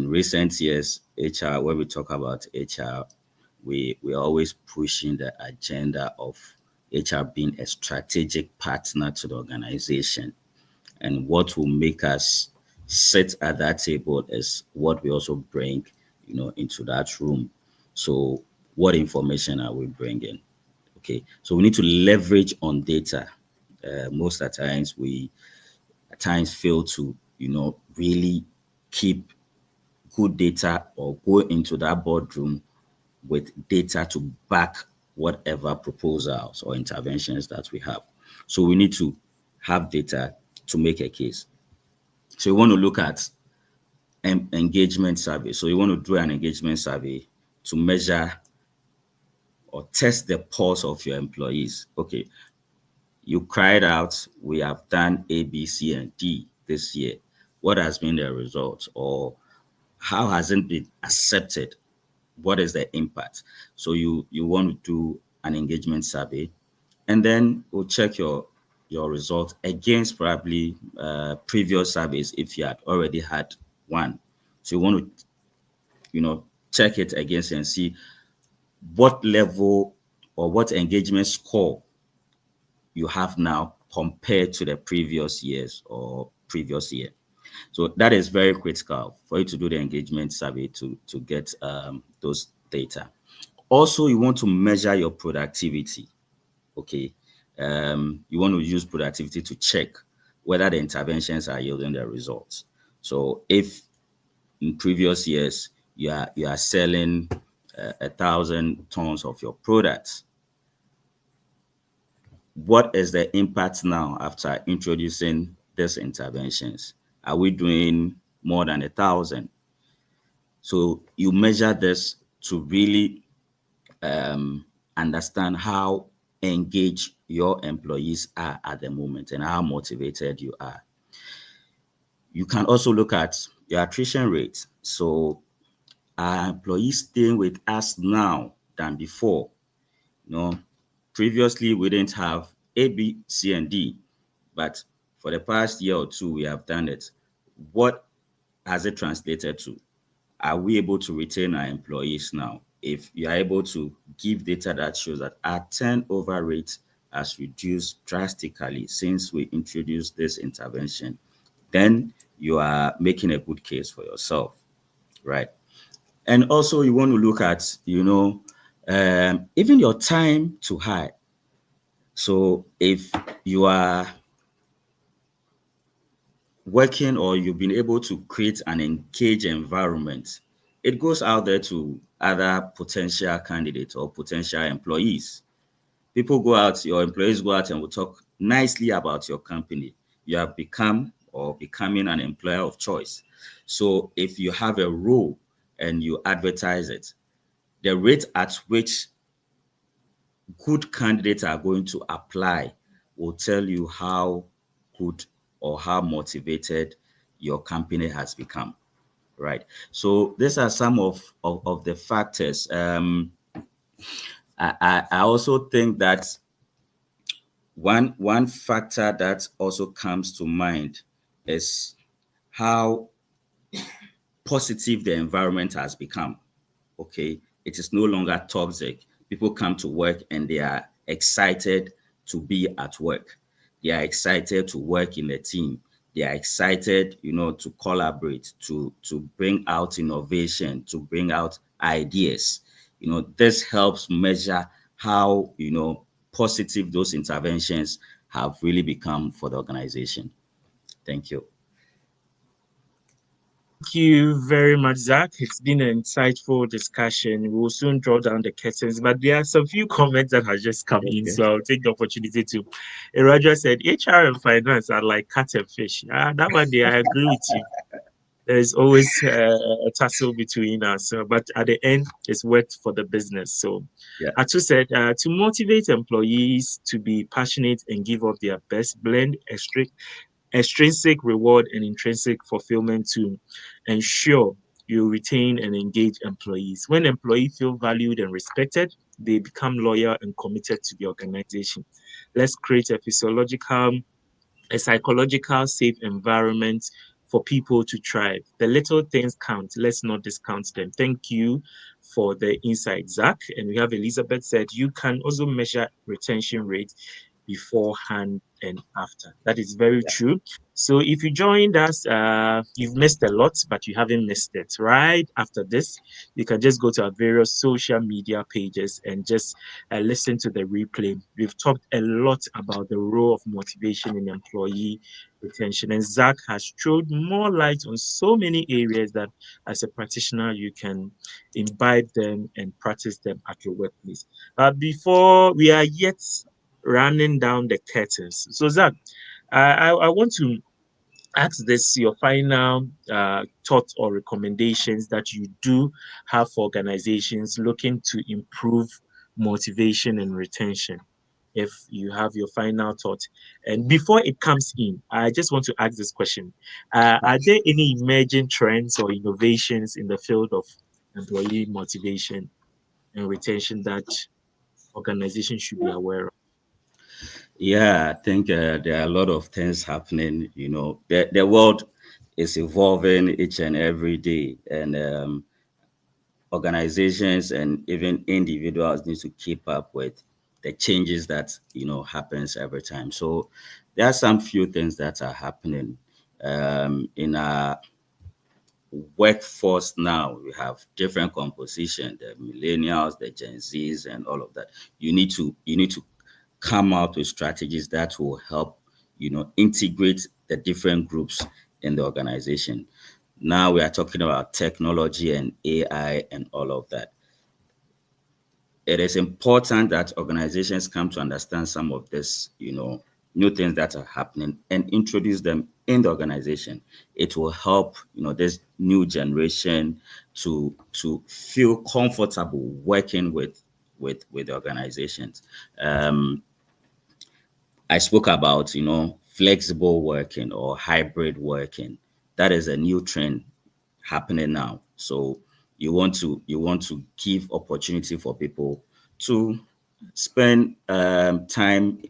recent years, HR, when we talk about HR, we're always pushing the agenda of HR being a strategic partner to the organization. And what will make us sit at that table is what we also bring, into that room. So what information are we bringing? Okay, so we need to leverage on data. Most of the times we at times fail to, really keep good data or go into that boardroom with data to back whatever proposals or interventions that we have. So we need to have data to make a case. So we want to look at engagement survey. So you want to do an engagement survey to measure or test the pulse of your employees. Okay, you cried out, we have done A, B, C, and D this year. What has been the result? Or how has it been accepted? What is the impact? So you want to do an engagement survey, and then we'll check your result against probably previous surveys if you had already had one. So you want to check it against and see what level or what engagement score you have now compared to the previous years or previous year. So that is very critical for you to do the engagement survey to get those data. Also, you want to measure your productivity. Okay, you want to use productivity to check whether the interventions are yielding the results. So if in previous years you are selling 1,000 tons of your products, what is the impact now after introducing these interventions? Are we doing more than 1,000? So you measure this to really understand how engaged your employees are at the moment and how motivated you are. You can also look at your attrition rate. So are employees staying with us now than before? No, previously we didn't have A, B, C, and D, but for the past year or two we have done it. What has it translated to? Are we able to retain our employees now? If you are able to give data that shows that our turnover rate has reduced drastically since we introduced this intervention, then you are making a good case for yourself, right? And also you want to look at, even your time to hire. So if you are working or you've been able to create an engaged environment, it goes out there to other potential candidates or potential employees. People go out, your employees go out and will talk nicely about your company. You have become or becoming an employer of choice. So if you have a role and you advertise it, the rate at which good candidates are going to apply will tell you how good or how motivated your company has become, right? So these are some of the factors. I also think that one factor that also comes to mind is how positive the environment has become. Okay, it is no longer toxic. People come to work and they are excited to be at work. They are excited to work in a team. They are excited, to collaborate, to bring out innovation, to bring out ideas. This helps measure how, positive those interventions have really become for the organization. Thank you. Thank you very much, Zach. It's been an insightful discussion. We'll soon draw down the curtains, but there are some few comments that have just come in, Okay. so I'll take the opportunity to. Roger said, HR and finance are like cat and fish. That one day, I agree with you. There's always a tussle between us, but at the end, it's worked for the business. So, Yeah. Atu said, to motivate employees to be passionate and give up their best, blend extrinsic reward and intrinsic fulfillment to ensure you retain and engage employees. When employees feel valued and respected, they become loyal and committed to the organization. Let's create a psychological safe environment for people to thrive. The little things count. Let's not discount them. Thank you for the insight, Zach. And we have Elizabeth said you can also measure retention rate beforehand and after. That is very true. So if you joined us, you've missed a lot, but you haven't missed it. Right after this, you can just go to our various social media pages and just listen to the replay. We've talked a lot about the role of motivation in employee retention, and Zach has thrown more light on so many areas that, as a practitioner, you can imbibe them and practice them at your workplace. Before we are yet running down the curtains, so Zach, I want to ask this your final thoughts or recommendations that you do have for organizations looking to improve motivation and retention. If you have your final thought, and before it comes in, I just want to ask this question: are there any emerging trends or innovations in the field of employee motivation and retention that organizations should be aware of? Yeah, I think there are a lot of things happening. The world is evolving each and every day, and organizations and even individuals need to keep up with the changes that happens every time. So there are some few things that are happening in our workforce now. We have different composition, the millennials, the Gen Zs, and all of that. You need to come out with strategies that will help integrate the different groups in the organization. Now we are talking about technology and AI and all of that. It is important that organizations come to understand some of this, new things that are happening and introduce them in the organization. It will help, this new generation to feel comfortable working with the organizations. Um, I spoke about, flexible working or hybrid working. That is a new trend happening now. So you want to give opportunity for people to spend time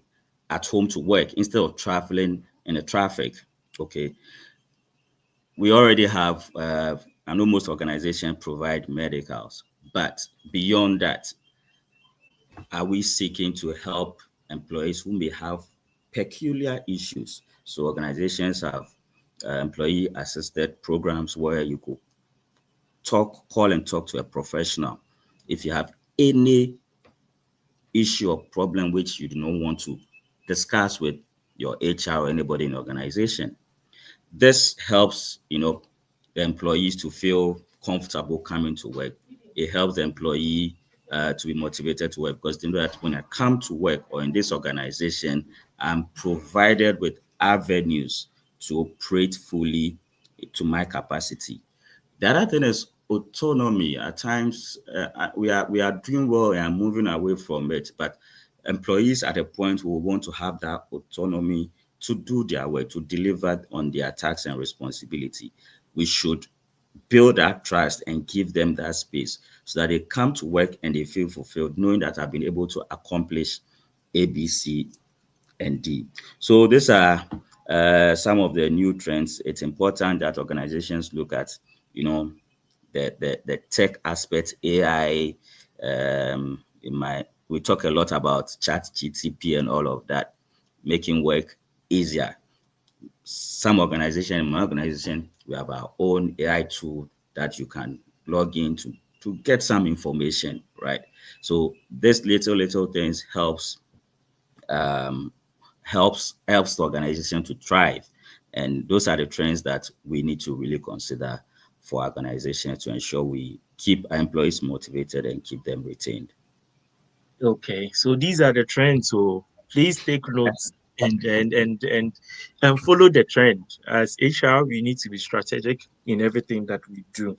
at home to work instead of traveling in the traffic. Okay, we already have. I know most organizations provide medicals, but beyond that, are we seeking to help employees who may have peculiar issues? So organizations have employee assisted programs where you could call and talk to a professional if you have any issue or problem which you do not want to discuss with your HR or anybody in the organization. This helps, the employees to feel comfortable coming to work. It helps the employee to be motivated to work because they know that when I come to work or in this organization, I'm provided with avenues to operate fully to my capacity. The other thing is autonomy. At times, we are doing well and moving away from it, but employees at a point will want to have that autonomy to do their work, to deliver on their tasks and responsibility. We should build that trust and give them that space so that they come to work and they feel fulfilled, knowing that I've been able to accomplish A, B, C, and D. So these are some of the new trends. It's important that organizations look at, you know, the tech aspect, AI. We talk a lot about Chat GTP and all of that, making work easier. Some organization, in my organization, we have our own AI tool that you can log into to get some information, right? So this little things um, helps the organization to thrive. And those are the trends that we need to really consider for organizations to ensure we keep our employees motivated and keep them retained. Okay, so these are the trends. So please take notes and follow the trend. As HR, we need to be strategic in everything that we do.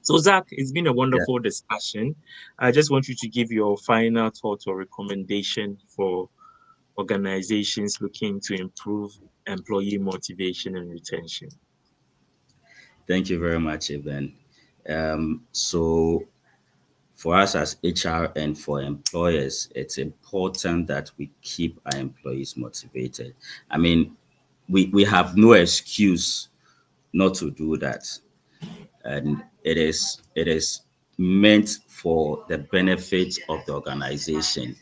So Zach, it's been a Yeah. wonderful discussion. I just want you to give your final thought or recommendation for organizations looking to improve employee motivation and retention. Thank you very much, Evan. So for us as HR and for employers, it's important that we keep our employees motivated. I mean, we have no excuse not to do that. And it is meant for the benefit of the organization.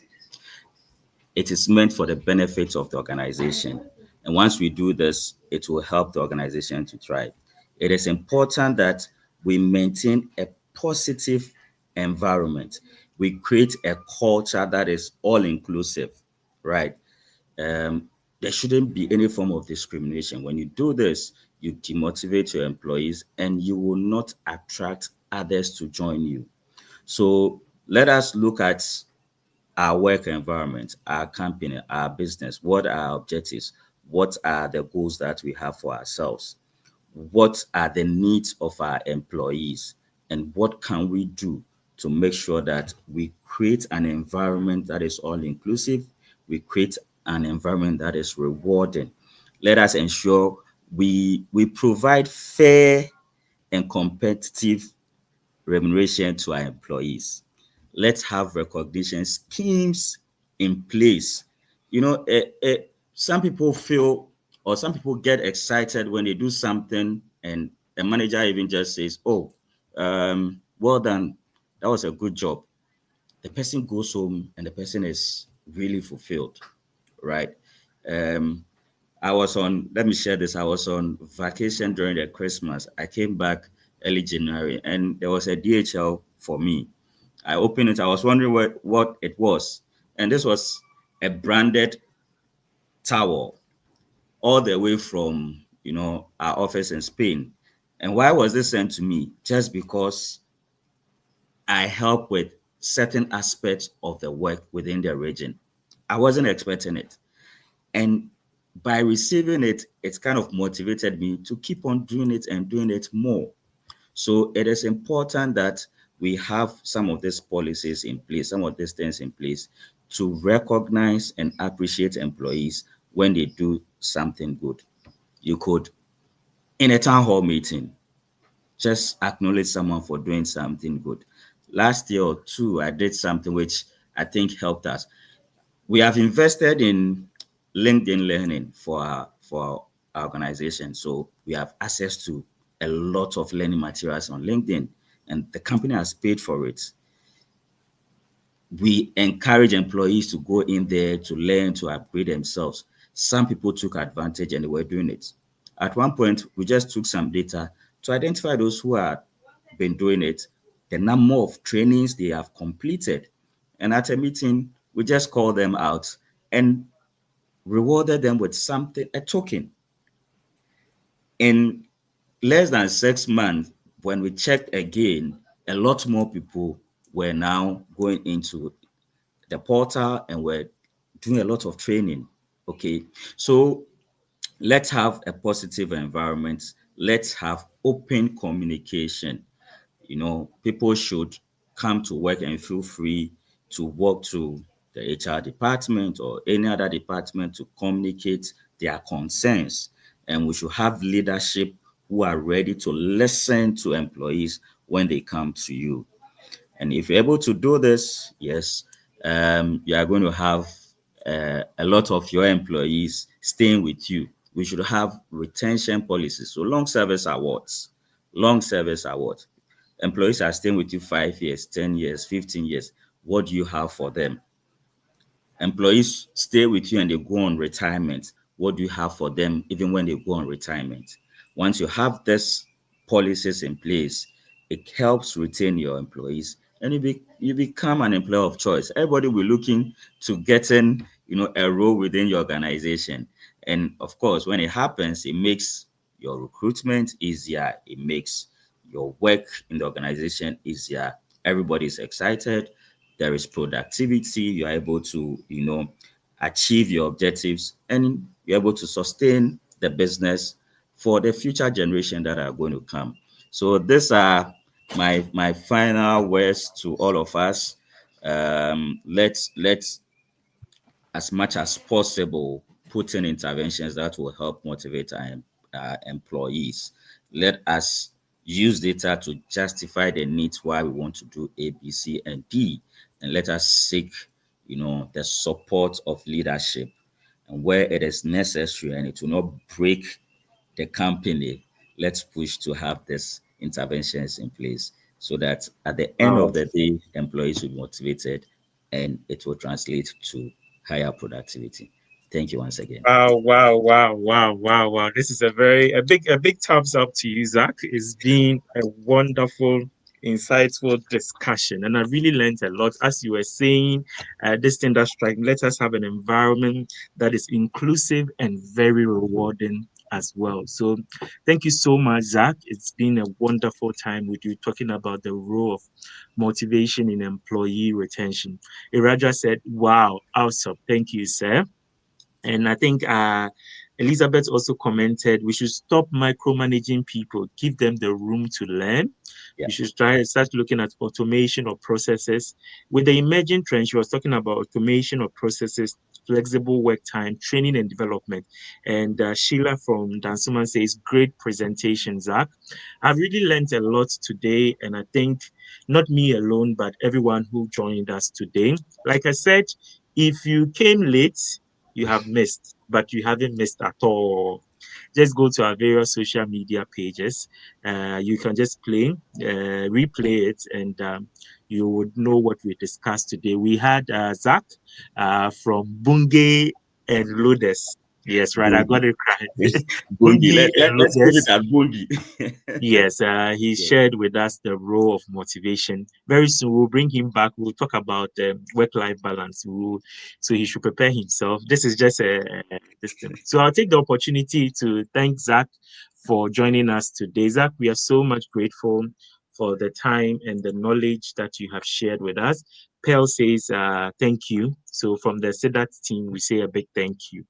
It is meant for the benefit of the organization. And once we do this, it will help the organization to thrive. It is important that we maintain a positive environment. We create a culture that is all inclusive, right? There shouldn't be any form of discrimination. When you do this, you demotivate your employees and you will not attract others to join you. So let us look at our work environment, our company, our business. What are our objectives? What are the goals that we have for ourselves? What are the needs of our employees? And what can we do to make sure that we create an environment that is all inclusive? We create an environment that is rewarding. Let us ensure we provide fair and competitive remuneration to our employees. Let's have recognition schemes in place. Some people feel, or some people get excited when they do something and a manager even just says, "Oh, well done, that was a good job." The person goes home and the person is really fulfilled, right? Um, let me share this. I was on vacation during the Christmas. I came back early January and there was a DHL for me. I opened it. I was wondering what it was. And this was a branded towel all the way from, our office in Spain. And why was this sent to me? Just because I help with certain aspects of the work within the region. I wasn't expecting it. And by receiving it, it's kind of motivated me to keep on doing it and doing it more. So it is important that we have some of these policies in place, some of these things in place to recognize and appreciate employees when they do something good. You could, in a town hall meeting, just acknowledge someone for doing something good. Last year or two, I did something which I think helped us. We have invested in LinkedIn learning for our organization. So we have access to a lot of learning materials on LinkedIn, and the company has paid for it. We encourage employees to go in there to learn, to upgrade themselves. Some people took advantage and they were doing it. At one point, we just took some data to identify those who had been doing it, the number of trainings they have completed. And at a meeting, we just called them out and rewarded them with something, a token. In less than 6 months, when we checked again, a lot more people were now going into the portal and were doing a lot of training. Okay, so let's have a positive environment. Let's have open communication. People should come to work and feel free to walk to the HR department or any other department to communicate their concerns. And we should have leadership who are ready to listen to employees when they come to you. And if you're able to do this, yes, you are going to have a lot of your employees staying with you. We should have retention policies. So long service awards. Employees are staying with you 5 years, 10 years, 15 years. What do you have for them? Employees stay with you and they go on retirement. What do you have for them even when they go on retirement? Once you have these policies in place, it helps retain your employees and you become an employer of choice. Everybody will be looking to getting, a role within your organization. And of course, when it happens, it makes your recruitment easier. It makes your work in the organization easier. Everybody is excited, there is productivity, you're able to, achieve your objectives and you're able to sustain the business for the future generation that are going to come. So these are my final words to all of us. Let's as much as possible put in interventions that will help motivate our employees. Let us use data to justify the needs why we want to do A, B, C, and D, and let us seek, the support of leadership. And where it is necessary and it will not break the company, let's push to have these interventions in place so that at the end of Wow. the day, employees will be motivated and it will translate to higher productivity. Thank you once again. Wow, wow, wow, wow, wow, wow. This is a big thumbs up to you, Zach. It's been a wonderful, insightful discussion. And I really learned a lot. As you were saying, this thing that strike, let us have an environment that is inclusive and very rewarding as well. So thank you so much, Zach. It's been a wonderful time with you talking about the role of motivation in employee retention. Iraja said, wow, awesome. Thank you, sir. And I think Elizabeth also commented, we should stop micromanaging people, give them the room to learn. Yeah. We should try and start looking at automation of processes. With the emerging trend, she was talking about automation of processes, flexible work time, training and development. And Sheila from Dansuman says, great presentation, Zach. I've really learned a lot today, and I think not me alone, but everyone who joined us today. Like I said, if you came late, you have missed, but you haven't missed at all. Just go to our various social media pages. You can just replay it, and you would know what we discussed today. We had Zach from Bunge and Lodes. Yes, right. I got Bungie. it right. Bungie. Bunge and Let's put it Lodes. at Bungie. Yes, he Yeah. shared with us the role of motivation. Very soon we'll bring him back. We'll talk about work-life balance. So he should prepare himself. This is just this thing. So I'll take the opportunity to thank Zach for joining us today. Zach, we are so much grateful for the time and the knowledge that you have shared with us. Pearl says thank you. So from the Sedat team, we say a big thank you.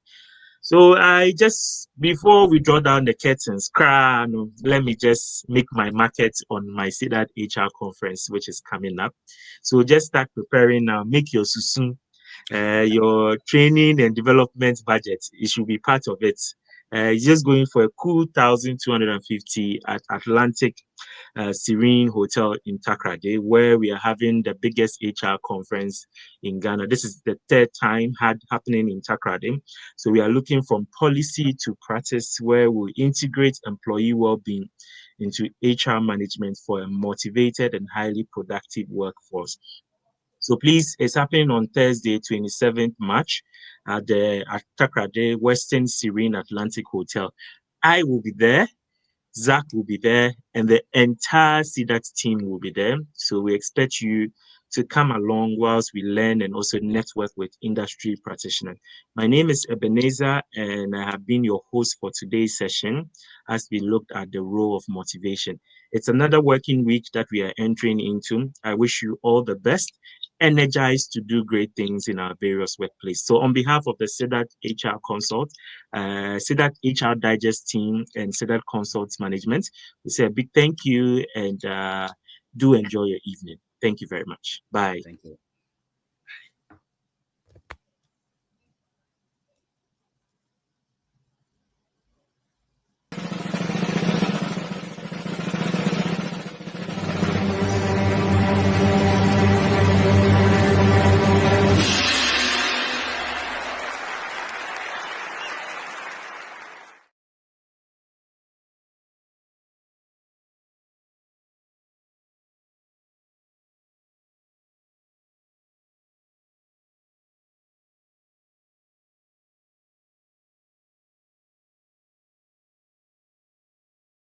So I just before we draw down the curtains, no, let me just make my market on my CDAT HR conference, which is coming up. So just start preparing now. Make your susun, your training and development budget. It should be part of it. Just going for a cool 1,250 at Atlantic Serene Hotel in Takoradi, where we are having the biggest HR conference in Ghana. This is the third time happening in Takoradi. So we are looking from policy to practice, where we integrate employee well-being into HR management for a motivated and highly productive workforce. So please, it's happening on Thursday, 27th March at the Takoradi Western Serene Atlantic Hotel. I will be there. Zach will be there, and the entire CDAT team will be there. So we expect you to come along whilst we learn and also network with industry practitioners. My name is Ebenezer, and I have been your host for today's session as we looked at the role of motivation. It's another working week that we are entering into. I wish you all the best, energized to do great things in our various workplaces. So on behalf of the CDAT HR Consult, SIDAT HR Digest team and SIDAT Consults Management. We say a big thank you and do enjoy your evening. Thank you very much. Bye. Thank you.